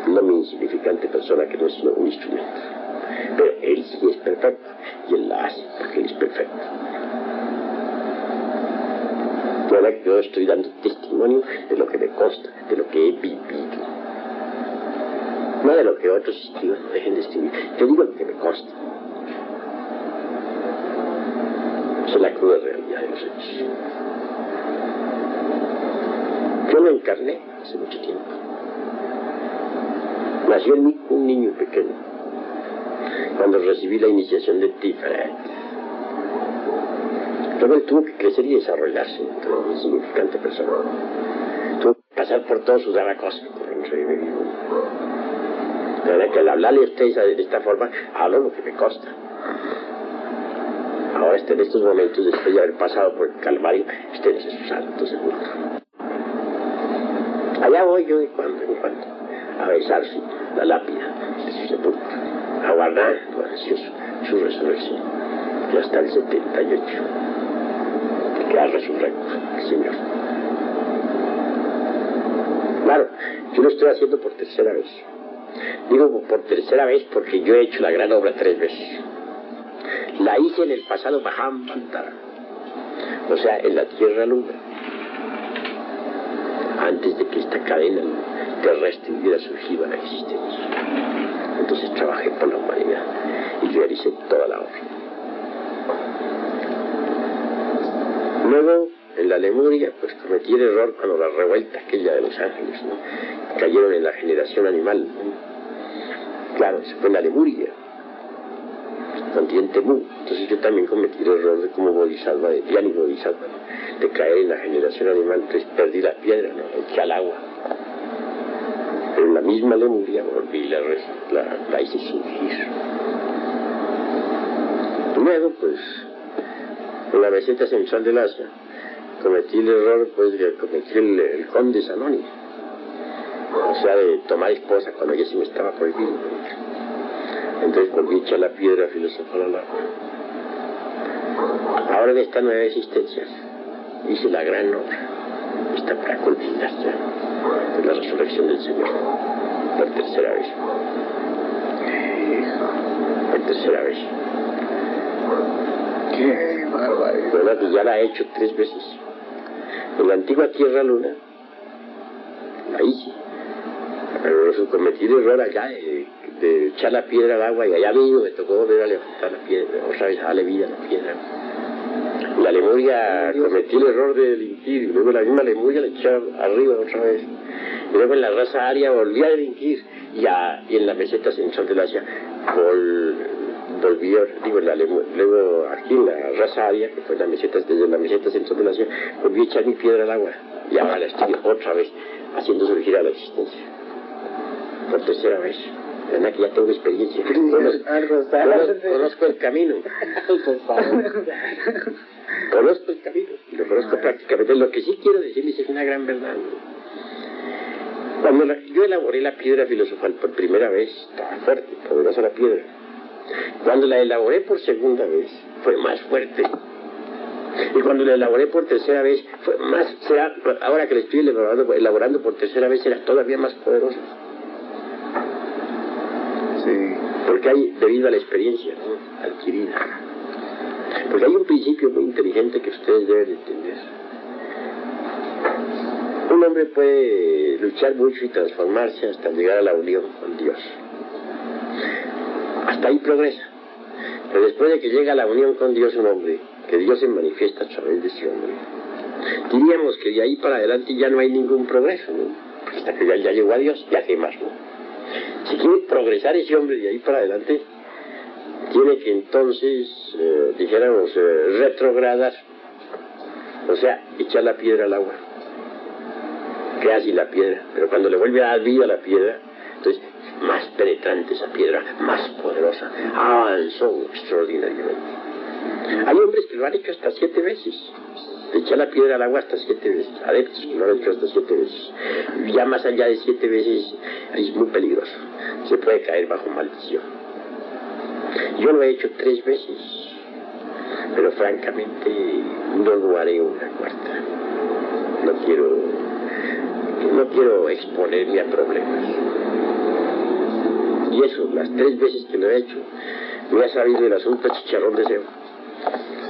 Speaker 1: no mi insignificante persona que no es sino un instrumento. Pero Él sí es perfecto, y Él la hace porque Él es perfecto. Ahora que yo estoy dando testimonio de lo que me consta, de lo que he vivido. No de lo que otros escriban, no dejen de escribir. Yo digo lo que me consta. Esa es la cruda realidad de los hechos. Yo lo encarné hace mucho tiempo. Nació en mí un niño pequeño, cuando recibí la iniciación de Tiferet. Luego él tuvo que crecer y desarrollarse como una insignificante persona. Tuvo que pasar por todos sus aracos. De verdad que al hablarle a ustedes de esta forma, hablo lo que me consta. Ahora en estos momentos, después de haber pasado por el Calvario, estén en su santo sepulcro. Allá voy yo de cuando en cuando a besar la lápida de su sepulcro, aguardando ansioso su resurrección, que hasta el 78, que ha resurrecto el Señor. Claro, yo lo estoy haciendo por tercera vez. Digo por tercera vez porque yo he hecho la gran obra 3 veces. La hice en el pasado Mahamantara, o sea, en la Tierra Luna, antes de que esta cadena terrestre hubiera surgido a la existencia. Entonces trabajé por la humanidad y realicé toda la obra. Luego, en la Lemuria, pues cometí el error cuando la revuelta aquella de los ángeles, ¿no?, cayeron en la generación animal, ¿no? Claro, eso fue en la Lemuria, continente Mu. Entonces yo también cometí el error de como Bodhisattva, de Dhyani Bodhisattva, ¿no?, de caer en la generación animal. Entonces perdí la piedra, ¿no?, eché al agua. Pero en la misma Lemuria volví y la hice surgir. Luego, pues, en la meseta central del Asia, cometí el error, pues, de cometí el conde Sanoni. O sea, de tomar esposa cuando ya se me estaba prohibido. Entonces volví a echar la piedra filosofal al agua. Ahora en esta nueva existencia hice la gran obra. Está para culminar ya, de la resurrección del Señor, por tercera vez. Por tercera vez.
Speaker 2: ¡Qué barbaridad!
Speaker 1: Bueno, pues ya la he hecho 3 veces. En la antigua Tierra Luna, la hice. Pero cometí el error allá de echar la piedra al agua, y allá mismo me tocó volver a levantar la piedra, otra vez a darle vida a la piedra. En la Lemuria cometí el error de delinquir, y luego la misma Lemuria la eché arriba otra vez. Y luego en la raza aria volví a delinquir, y en la meseta central del Asia volví, digo, luego aquí en la raza aria, que fue desde la meseta central del Asia, volví a echar mi piedra al agua, y ahora la estoy otra vez haciendo surgir a la existencia. Por tercera vez. ¿Verdad que ya tengo experiencia? Conozco el camino. Conozco el camino. Y lo conozco prácticamente. Lo que sí quiero decirles es una gran verdad, ¿no? Cuando yo elaboré la piedra filosofal por primera vez, estaba fuerte, poderosa la piedra. Cuando la elaboré por segunda vez, fue más fuerte. Y cuando la elaboré por tercera vez, fue más, ahora que la estoy elaborando por tercera vez, será todavía más poderosa. Sí. Porque hay, debido a la experiencia, ¿no?, adquirida. Porque hay un principio muy inteligente que ustedes deben entender. Un hombre puede luchar mucho y transformarse hasta llegar a la unión con Dios. Hasta ahí progresa. Pero después de que llega a la unión con Dios un hombre, que Dios se manifiesta a través de ese hombre, diríamos que de ahí para adelante ya no hay ningún progreso, ¿no? Porque hasta que ya llegó a Dios, ya qué más, ¿no? Si quiere progresar ese hombre de ahí para adelante, tiene que entonces, dijéramos, retrogradar, o sea, echar la piedra al agua. ¿Qué hace la piedra? Pero cuando le vuelve a dar vida a la piedra, entonces, más penetrante esa piedra, más poderosa, avanzó extraordinariamente. Hay hombres que lo han hecho hasta 7 veces. Echar la piedra al agua hasta 7 veces. Adeptos que lo han hecho hasta 7 veces. Ya más allá de 7 veces es muy peligroso. Se puede caer bajo maldición. Yo lo he hecho 3 veces. Pero francamente no lo haré una cuarta. No quiero exponerme a problemas. Y eso, las 3 veces que lo he hecho, me ha sabido el asunto chicharrón de cebo.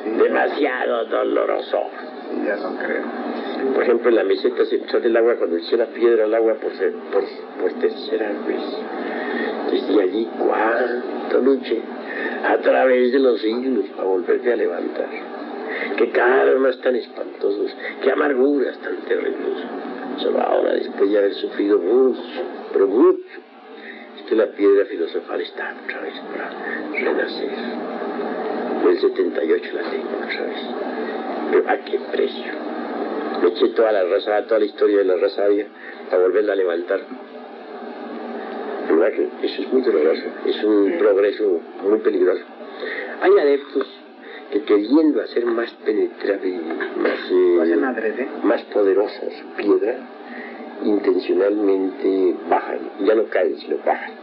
Speaker 1: Sí. Demasiado doloroso.
Speaker 2: Sí, ya lo creo.
Speaker 1: Por ejemplo, en la meseta central del agua, cuando eché la piedra al agua por 3ª vez, desde allí cuánto luché a través de los siglos para volverme a levantar. Qué karmas tan espantosos, qué amarguras tan terribles. Solo ahora, después de haber sufrido mucho, pero mucho, es que la piedra filosofal está otra vez para renacer. Del 78 la tengo otra vez. Pero ¿a qué precio? Me eché toda la historia de la raza aria para volverla a levantar. ¿Verdad que eso es muy doloroso? Es un progreso muy peligroso. Hay adeptos que, queriendo hacer más penetrable, más poderosa su piedra, intencionalmente bajan. Ya no caen, sino bajan.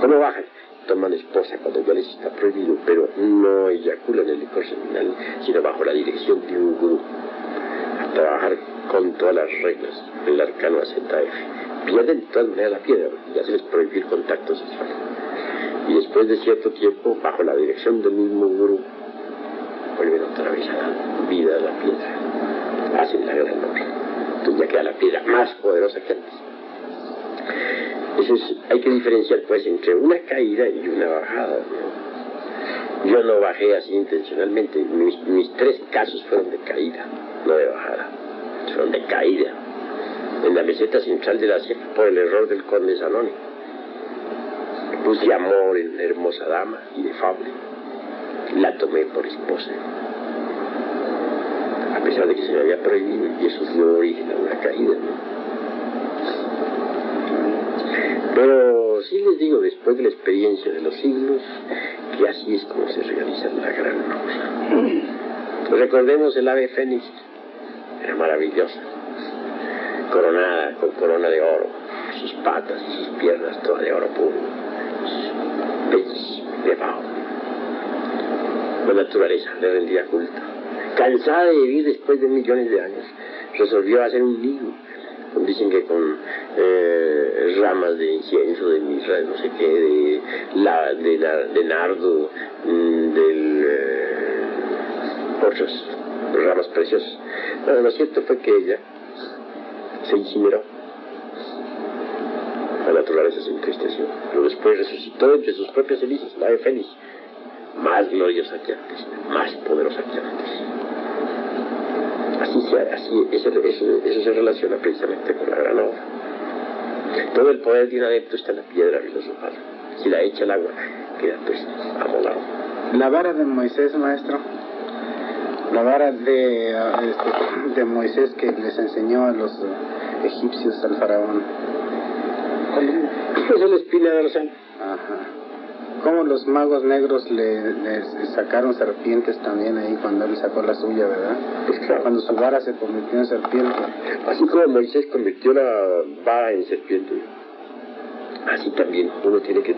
Speaker 1: ¿Cómo bajan? Toman esposa cuando ya les está prohibido, pero no eyaculan el licor seminal, sino bajo la dirección de un gurú, a trabajar con todas las reglas del arcano AZF. Pierden de todas maneras la piedra, ya se les prohibió el contacto sexual. Y después de cierto tiempo, bajo la dirección del mismo gurú, vuelven otra vez a la vida de la piedra. Hacen la gran obra. Entonces ya queda la piedra más poderosa que antes. Hay que diferenciar pues entre una caída y una bajada, ¿no? Yo no bajé así intencionalmente. Mis 3 casos fueron de caída, no de bajada. Fueron de caída. En la meseta central de la sierra, por el error del conde Zanoni. Puse amor en una hermosa dama, inefable. La tomé por esposa. A pesar de que se me había prohibido, y eso dio origen a una caída, ¿no? Pero sí les digo, después de la experiencia de los siglos, que así es como se realiza la gran obra. Recordemos el ave fénix, era maravillosa, coronada con corona de oro, sus patas y sus piernas todas de oro puro, bellísimo, debajo. La naturaleza le rendía culto. Cansada de vivir después de millones de años, resolvió hacer un nido. Dicen que con ramas de incienso, de mirra, de no sé qué, de nardo, otras ramas preciosas. Bueno, lo cierto fue que ella se incineró. La naturaleza se entristeció, pero después resucitó entre sus propias cenizas, la ave fénix, más gloriosa que antes, más poderosa que antes. Eso se relaciona precisamente con la gran obra. Todo el poder de un adepto está en la piedra filosofal. Si la echa al agua, queda pues amolado.
Speaker 2: La vara de Moisés, maestro, la vara de Moisés que les enseñó a los egipcios, al faraón.
Speaker 1: Es la espina dorsal.
Speaker 2: Ajá. ¿Cómo los magos negros le sacaron serpientes también ahí cuando él sacó la suya, verdad?
Speaker 1: Pues claro.
Speaker 2: Cuando su vara se convirtió en serpiente.
Speaker 1: Así como Moisés convirtió la vara en serpiente, así también uno tiene que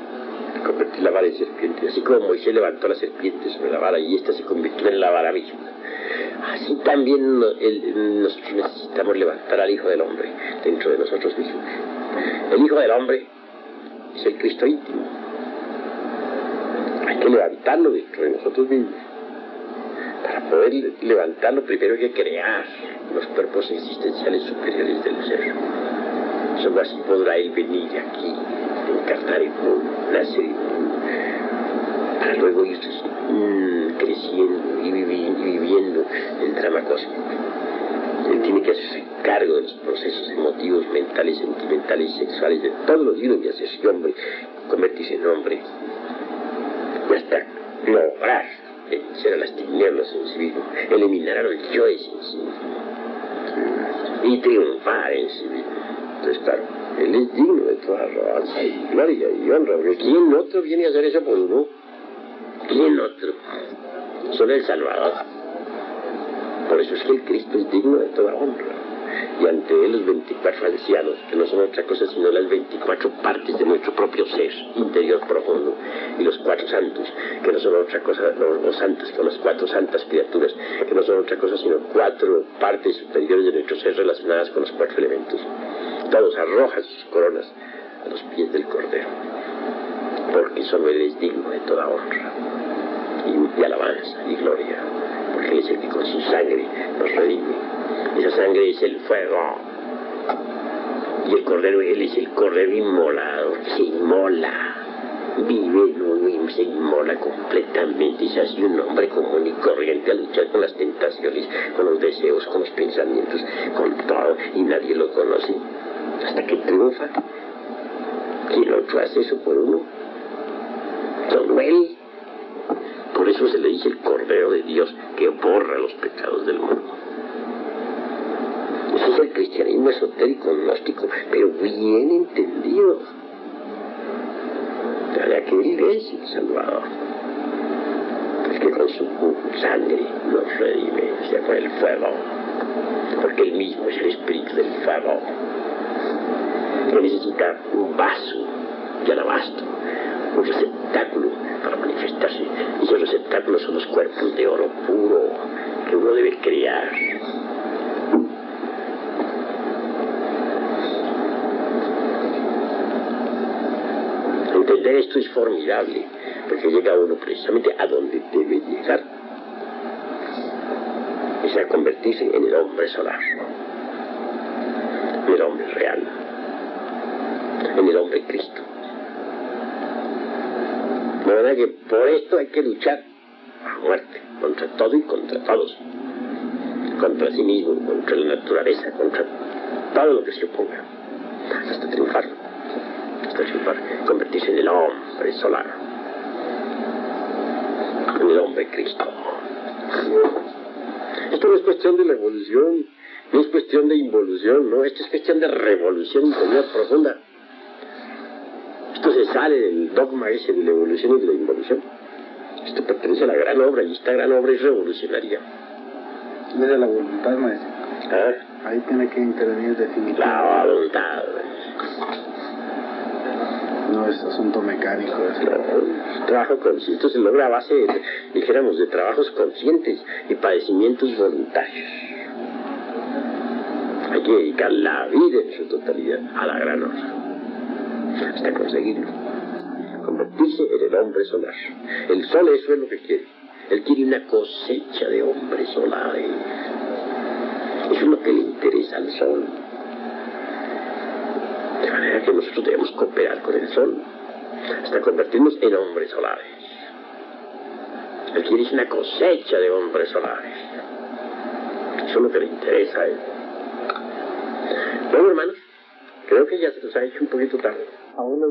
Speaker 1: convertir la vara en serpiente. Así como Moisés levantó la serpiente sobre la vara y esta se convirtió en la vara misma, así también nosotros necesitamos levantar al Hijo del Hombre dentro de nosotros mismos. El Hijo del Hombre es el Cristo íntimo. Hay que levantarlo dentro de nosotros mismos. Para poder levantarlo, primero hay que crear los cuerpos existenciales superiores del ser. Solo así podrá él venir aquí, encarnar el mundo, nacer el mundo, para luego ir creciendo y viviendo el drama cósmico. Él tiene que hacerse cargo de los procesos emotivos, mentales, sentimentales y sexuales de todos los días y hacerse hombre, convertirse en hombre. Y hasta lograr vencer a las tinieblas en sí mismo, eliminar a los yoes en sí mismo y triunfar en sí mismo. Entonces, claro, él es digno de toda alabanza y gloria y honra, porque ¿quién otro viene a hacer eso por uno? ¿Quién otro? solo el Salvador. Por eso es que el Cristo es digno de toda honra. Y ante él los 24 ancianos, que no son otra cosa sino las 24 partes de nuestro propio ser interior profundo, y los 4 santos, que no son otra cosa, los santos, que son las 4 santas criaturas, que no son otra cosa sino 4 partes superiores de nuestro ser relacionadas con los 4 elementos. Todos arrojan sus coronas a los pies del Cordero, porque solo él es digno de toda honra y alabanza y gloria, porque él es el que con su sangre nos redime. Esa sangre es el fuego, y el Cordero, él es el Cordero inmolado, que se inmola, vive en uno y se inmola completamente, y se hace un hombre común y corriente a luchar con las tentaciones, con los deseos, con los pensamientos, con todo, y nadie lo conoce, hasta que triunfa. ¿Quién otro hace eso por uno? Solo él. Por eso se le dice el Cordero de Dios, que borra los pecados del mundo. Ese es el cristianismo esotérico, gnóstico, pero bien entendido. Para que él es el Salvador, el que con su sangre nos redime, o sea, con el fuego, porque él mismo es el espíritu del fuego, que necesita un vaso de alabastro, un receptáculo para manifestarse, y esos receptáculos son los cuerpos de oro puro que uno debe crear. Entender esto es formidable, porque llega uno precisamente a donde debe llegar, es a convertirse en el hombre solar, en el hombre real, en el hombre Cristo. De verdad que por esto hay que luchar a muerte, contra todo y contra todos, contra sí mismo, contra la naturaleza, contra todo lo que se oponga, hasta triunfar, convertirse en el hombre solar, en el hombre Cristo. Esto no es cuestión de la evolución, no es cuestión de involución, no, esto es cuestión de revolución interior profunda. Esto se sale del dogma ese de la evolución y de la involución. Esto pertenece a la gran obra, y esta gran obra es revolucionaria.
Speaker 2: Desde la voluntad, maestro.
Speaker 1: ¿Ah?
Speaker 2: Ahí tiene que intervenir definitivamente.
Speaker 1: La voluntad.
Speaker 2: No es asunto mecánico.
Speaker 1: No, trabajo consciente se logra a base, dijéramos, de trabajos conscientes y padecimientos voluntarios. Hay que dedicar la vida en su totalidad a la gran obra, hasta conseguirlo, convertirse en el hombre solar. El sol, eso es lo que quiere. Él quiere una cosecha de hombres solares. Eso es lo que le interesa al sol. De manera que nosotros debemos cooperar con el sol hasta convertirnos en hombres solares. Él quiere una cosecha de hombres solares. Eso es lo que le interesa a él. Bueno, hermanos, creo que ya se nos ha hecho un poquito tarde.
Speaker 3: Aún no